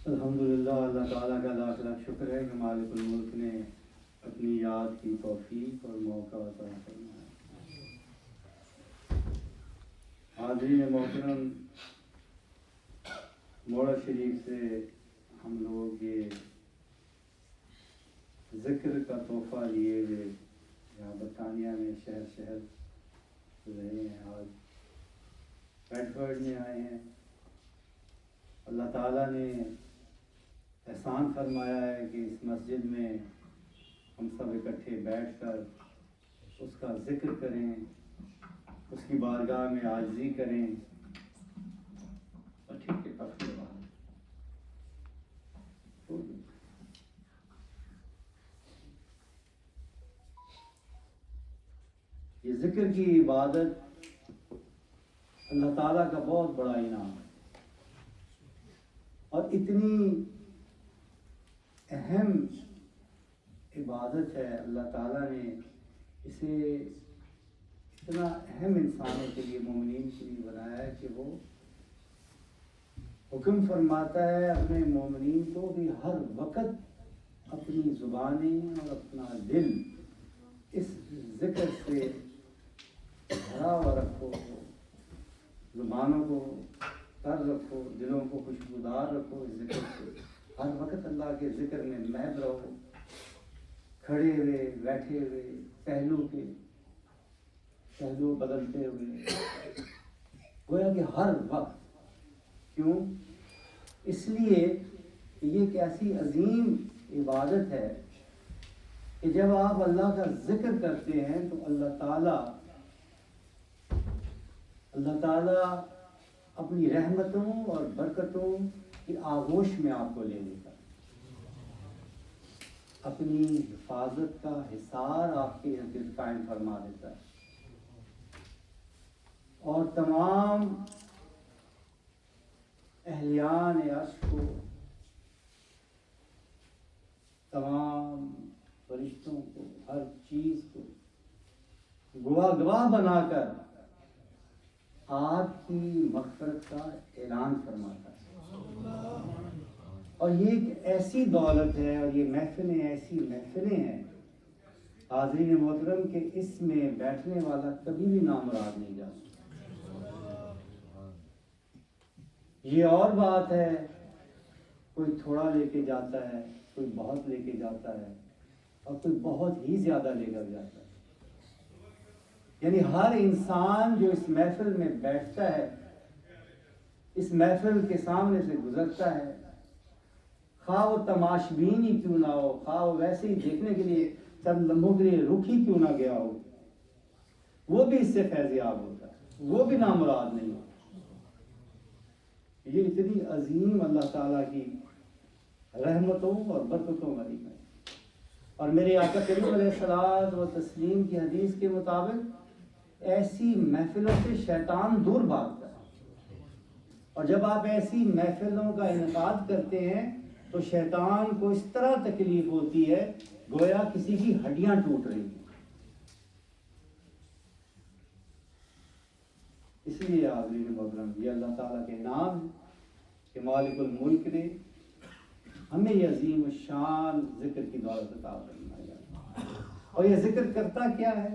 الحمدللہ، اللہ تعالیٰ کا لاکھ لاکھ شکر ہے کہ مالک الملک نے اپنی یاد کی توفیق اور موقع عطا فرمایا۔ حاضرین محترم، موڑا شریف سے ہم لوگ یہ ذکر کا تحفہ لیے ہوئے یہاں برطانیہ میں شہر شہر رہے ہیں، آج بیڈفورڈ میں آئے ہیں۔ اللہ تعالیٰ نے احسان فرمایا ہے کہ اس مسجد میں ہم سب اکٹھے بیٹھ کر اس کا ذکر کریں، اس کی بارگاہ میں عاجزی کریں۔ اور ٹھیک ہے، کافی بات یہ ذکر کی عبادت اللہ تعالیٰ کا بہت بڑا انعام ہے، اور اتنی اہم عبادت ہے۔ اللہ تعالیٰ نے اسے اتنا اہم انسانوں کے لیے، مومنین کے لیے بنایا ہے کہ وہ حکم فرماتا ہے اپنے مومنین کو بھی ہر وقت اپنی زبانیں اور اپنا دل اس ذکر سے بھرا ہوا رکھو، زبانوں کو تر رکھو، دلوں کو خوشبودار رکھو اس ذکر سے۔ ہر وقت اللہ کے ذکر میں محو رہو، کھڑے ہوئے، بیٹھے ہوئے، پہلو بدلتے ہوئے، گویا کہ ہر وقت۔ کیوں؟ اس لیے کہ یہ ایک ایسی عظیم عبادت ہے کہ جب آپ اللہ کا ذکر کرتے ہیں تو اللہ تعالیٰ اپنی رحمتوں اور برکتوں کی آغوش میں آپ کو لے لیتا ہے، اپنی حفاظت کا حصار آپ کے ارد گرد قائم فرما دیتا ہے، اور تمام اہلیان عرش کو، تمام فرشتوں کو، ہر چیز کو گواہ بنا کر آپ کی مغفرت کا اعلان فرماتا ہے۔ اور یہ ایک ایسی دولت ہے، اور یہ محفلیں ایسی محفلیں ہیں حاضرین محترم کہ اس میں بیٹھنے والا کبھی بھی نامراد نہیں جا سکتا۔ یہ اور بات ہے، کوئی تھوڑا لے کے جاتا ہے، کوئی بہت لے کے جاتا ہے، اور کوئی بہت ہی زیادہ لے کر جاتا ہے۔ یعنی ہر انسان جو اس محفل میں بیٹھتا ہے، اس محفل کے سامنے سے گزرتا ہے، خواہ وہ تماشبین ہی کیوں نہ ہو، خواہ وہ ویسے ہی دیکھنے کے لیے چند لمحوں کے لیے رک ہی کیوں نہ گیا ہو، وہ بھی اس سے فیض یاب ہوتا ہے، وہ بھی نامراد نہیں ہوتا۔ یہ اتنی عظیم اللہ تعالیٰ کی رحمتوں اور برکتوں والی ہے۔ اور میرے آقا کریم علیہ الصلوۃ والتسلیم کی حدیث کے مطابق ایسی محفلوں سے شیطان دور بھاگتا ہے، اور جب آپ ایسی محفلوں کا انعقاد کرتے ہیں تو شیطان کو اس طرح تکلیف ہوتی ہے گویا کسی کی ہڈیاں ٹوٹ رہی ہیں۔ اس لیے حاضرین محترم، یہ اللہ تعالیٰ کے انعام ہے کہ مالک الملک نے ہمیں یہ عظیم الشان ذکر کی دولت عطا فرمائی ہے۔ اور یہ ذکر کرتا کیا ہے؟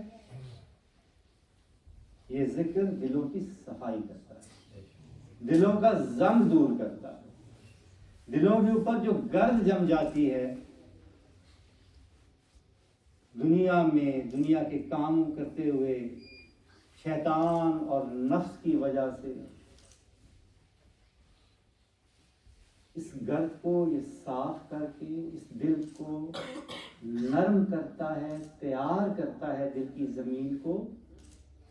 یہ ذکر دلوں کی صفائی کرتا ہے، دلوں کا زنگ دور کرتا ہے، دلوں کے اوپر جو گرد جم جاتی ہے دنیا میں، دنیا کے کام کرتے ہوئے شیطان اور نفس کی وجہ سے، اس گرد کو یہ صاف کر کے اس دل کو نرم کرتا ہے، تیار کرتا ہے دل کی زمین کو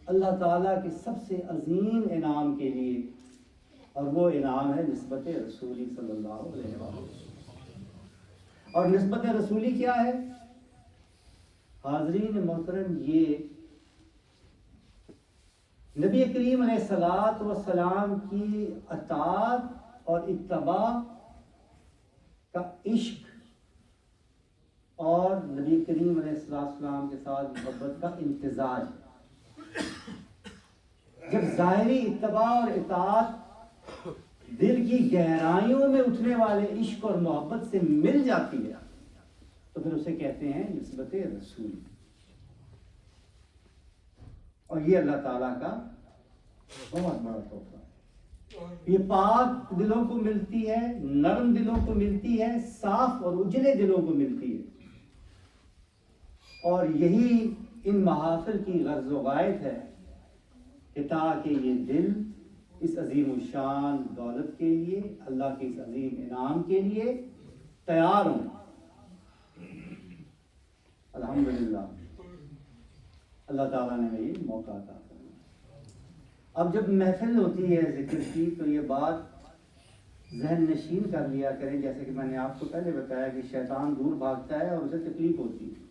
اللہ تعالیٰ کے سب سے عظیم انعام کے لیے، اور وہ انعام ہے نسبت رسولی صلی اللہ علیہ وسلم۔ اور نسبت رسولی کیا ہے حاضرین محترم؟ یہ نبی کریم علیہ الصلوۃ والسلام کی اطاعت اور اتباع کا عشق، اور نبی کریم علیہ السلام کے ساتھ محبت کا امتزاج۔ جب ظاہری اتباع اور اطاعت دل کی گہرائیوں میں اٹھنے والے عشق اور محبت سے مل جاتی ہے تو پھر اسے کہتے ہیں نسبت رسول. اور یہ اللہ تعالیٰ کا بہت بڑا تحفہ ہے. یہ پاک دلوں کو ملتی ہے, نرم دلوں کو ملتی ہے, صاف اور اجلے دلوں کو ملتی ہے. اور یہی ان محافل کی غرض و غایت ہے کہ تاکہ یہ دل اس عظیم الشان دولت کے لیے, اللہ کے اس عظیم انعام کے لیے تیار ہوں. الحمدللہ اللہ تعالیٰ نے یہ موقع عطا کرنا. اب جب محفل ہوتی ہے ذکر کی تو یہ بات ذہن نشین کر لیا کریں, جیسے کہ میں نے آپ کو پہلے بتایا کہ شیطان دور بھاگتا ہے اور اسے تکلیف ہوتی ہے.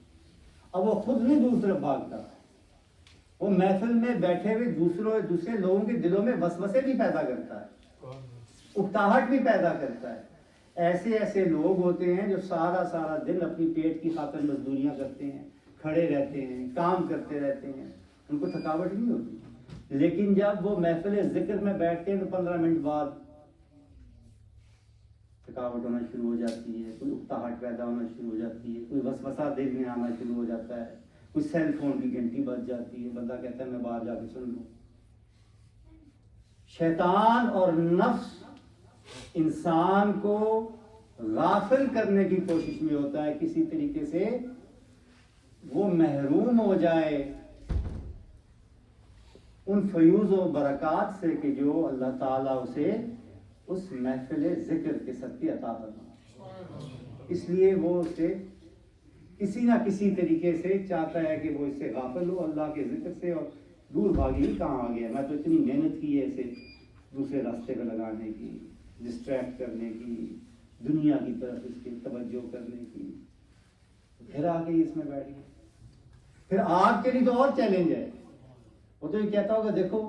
اب وہ خود نہیں دوسرے بھاگتا, وہ محفل میں بیٹھے ہوئے دوسرے لوگوں کے دلوں میں وسوسے بھی پیدا کرتا ہے, اکتاہٹ بھی پیدا کرتا ہے. ایسے لوگ ہوتے ہیں جو سارا دن اپنی پیٹ کی خاطر مزدوریاں کرتے ہیں, کھڑے رہتے ہیں, کام کرتے رہتے ہیں, ان کو تھکاوٹ نہیں ہوتی. لیکن جب وہ محفل ذکر میں بیٹھتے ہیں تو 15 منٹ بعد تھکاوٹ ہونا شروع ہو جاتی ہے, کوئی اکتاہٹ پیدا ہونا شروع ہو جاتی ہے, کوئی وسوسہ دل میں آنا شروع ہو جاتا ہے, کوئی سیل فون کی گھنٹی بج جاتی ہے, بندہ کہتا ہے میں باہر جا کے سن لوں. شیطان اور نفس انسان کو غافل کرنے کی کوشش میں ہوتا ہے, کسی طریقے سے وہ محروم ہو جائے ان فیوز و برکات سے کہ جو اللہ تعالیٰ اسے اس محفل ذکر کے صدقے عطا فرمائے. اس لیے وہ اسے کسی نہ کسی طریقے سے چاہتا ہے کہ وہ اس سے غافل ہو اللہ کے ذکر سے, اور دور بھاگی کہاں آ گیا, میں تو اتنی محنت کی ہے اسے دوسرے راستے پہ لگانے کی, ڈسٹریکٹ کرنے کی, دنیا کی طرف اس کی توجہ کرنے کی, پھر آ گئی اس میں بیٹھ گئی. پھر آپ کے لیے تو اور چیلنج ہے, وہ تو یہ کہتا ہوگا دیکھو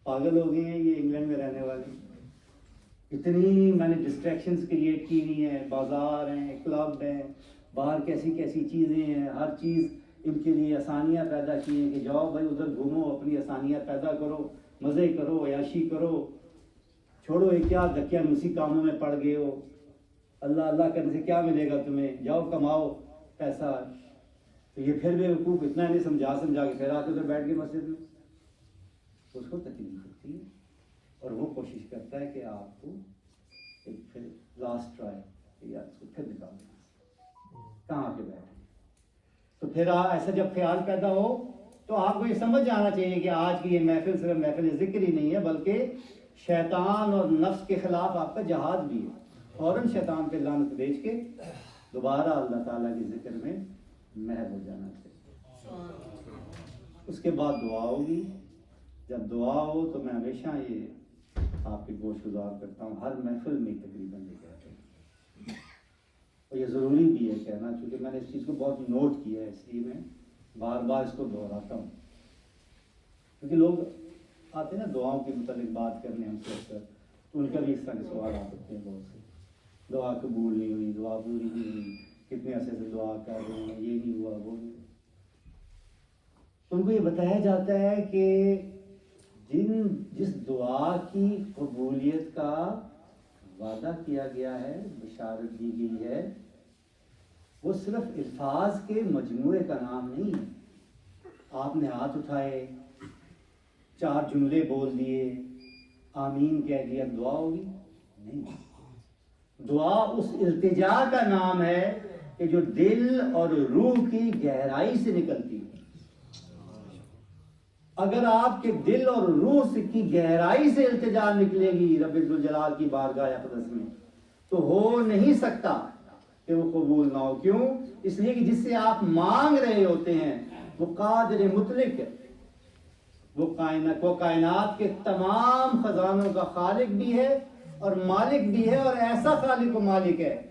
پاگل ہو گئے ہیں یہ انگلینڈ میں رہنے والے, اتنی میں نے ڈسٹریکشنز کریٹ کی ہوئی ہیں, بازار ہیں, کلب ہیں, باہر کیسی چیزیں ہیں, ہر چیز ان کے لیے آسانیاں پیدا کی ہیں کہ جاؤ بھائی ادھر گھومو, اپنی آسانیاں پیدا کرو, مزے کرو, عیاشی کرو, چھوڑو یہ کیا دھکیا نوسی کاموں میں پڑ گئے ہو, اللہ کرنے سے کیا ملے گا تمہیں, جاؤ کماؤ پیسہ. تو یہ پھر بے وقوف اتنا نہیں سمجھا کے پھر آ کے ادھر بیٹھ گئے مسجد میں, تو اس کو تکلیف ہوتی ہے اور وہ کوشش کرتا ہے کہ آپ کو ایک پھر لاسٹ ٹرائی یا اس کو پھر نکال دیں کہاں کے بیٹھے. تو پھر ایسا جب خیال پیدا ہو تو آپ کو یہ سمجھ جانا چاہیے کہ آج کی یہ محفل صرف محفل ذکر ہی نہیں ہے بلکہ شیطان اور نفس کے خلاف آپ کا جہاد بھی ہے. فوراً شیطان پہ لعنت بیچ کے دوبارہ اللہ تعالیٰ کے ذکر میں محو ہو جانا چاہیے. اس کے بعد دعا ہوگی. جب دعا ہو تو میں ہمیشہ یہ آپ کی گوش گزار کرتا ہوں, ہر محفل میں تقریباً یہ کہتے ہیں, اور یہ ضروری بھی ہے کہنا چونکہ میں نے اس چیز کو بہت نوٹ کیا ہے, اس لیے میں بار بار اس کو دہراتا ہوں. کیونکہ لوگ آتے ہیں نا دعاؤں کے متعلق بات کرنے ہم سے اکثر, تو ان کا بھی اس طرح کے سوال آ سکتے ہیں بہت سے, دعا قبول نہیں ہوئی, دعا پوری نہیں ہوئی, کتنے عرصے سے دعا کر رہے ہیں, یہ نہیں ہوا وہ نہیں. تو ان کو یہ بتایا جاتا ہے کہ جس دعا کی قبولیت کا وعدہ کیا گیا ہے, بشارت دی گئی ہے, وہ صرف الفاظ کے مجموعے کا نام نہیں ہے. آپ نے ہاتھ اٹھائے, 4 جملے بول دیے, آمین کہہ دیا, دعا ہوگی نہیں. دعا اس التجا کا نام ہے کہ جو دل اور روح کی گہرائی سے نکلتی ہے. اگر آپ کے دل اور روح کی گہرائی سے التجا نکلے گی رب ذوالجلال کی بارگاہ اقدس میں, تو ہو نہیں سکتا کہ وہ قبول نہ ہو. کیوں؟ اس لیے کہ جس سے آپ مانگ رہے ہوتے ہیں وہ قادر مطلق ہے, وہ کائنات کے تمام خزانوں کا خالق بھی ہے اور مالک بھی ہے, اور ایسا خالق و مالک ہے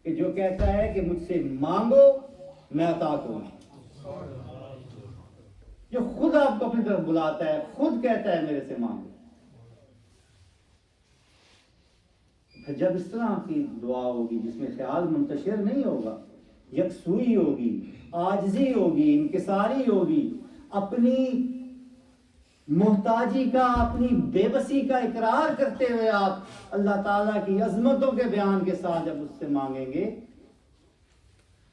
کہ جو کہتا ہے کہ مجھ سے مانگو میں عطا کروں, جو خود آپ کو اپنی طرف بلاتا ہے, خود کہتا ہے میرے سے مانگو. پھر جب اس طرح کی دعا ہوگی جس میں خیال منتشر نہیں ہوگا, یکسوئی ہوگی, عاجزی ہوگی, انکساری ہوگی, اپنی محتاجی کا، اپنی بے بسی کا اقرار کرتے ہوئے آپ اللہ تعالیٰ کی عظمتوں کے بیان کے ساتھ جب اس سے مانگیں گے،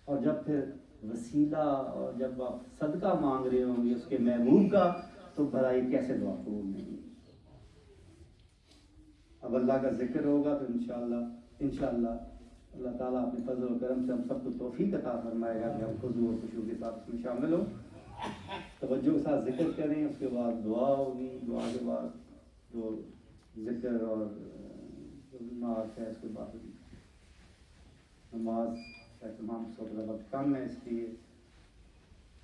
اور جب پھر وسیلہ اور جب آپ صدقہ مانگ رہے ہوں گے اس کے محبوب کا، تو بھلائی کیسے دعا قبول نہیں؟ اب اللہ کا ذکر ہوگا تو انشاءاللہ اللہ تعالیٰ اپنے فضل و کرم سے ہم سب کو توفیق عطا فرمائے گا کہ ہم خضوع اور خشوع کے ساتھ اس میں شامل ہوں، توجہ کے ساتھ ذکر کریں، اس کے بعد دعا ہوگی، دعا کے بعد جو ذکر اور جو نماز ہے اس کے بعد نماز کا تمام وقت کم ہے، اس لیے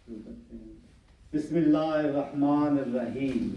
شروع کرتے ہیں۔ بسم اللہ الرحمن الرحیم۔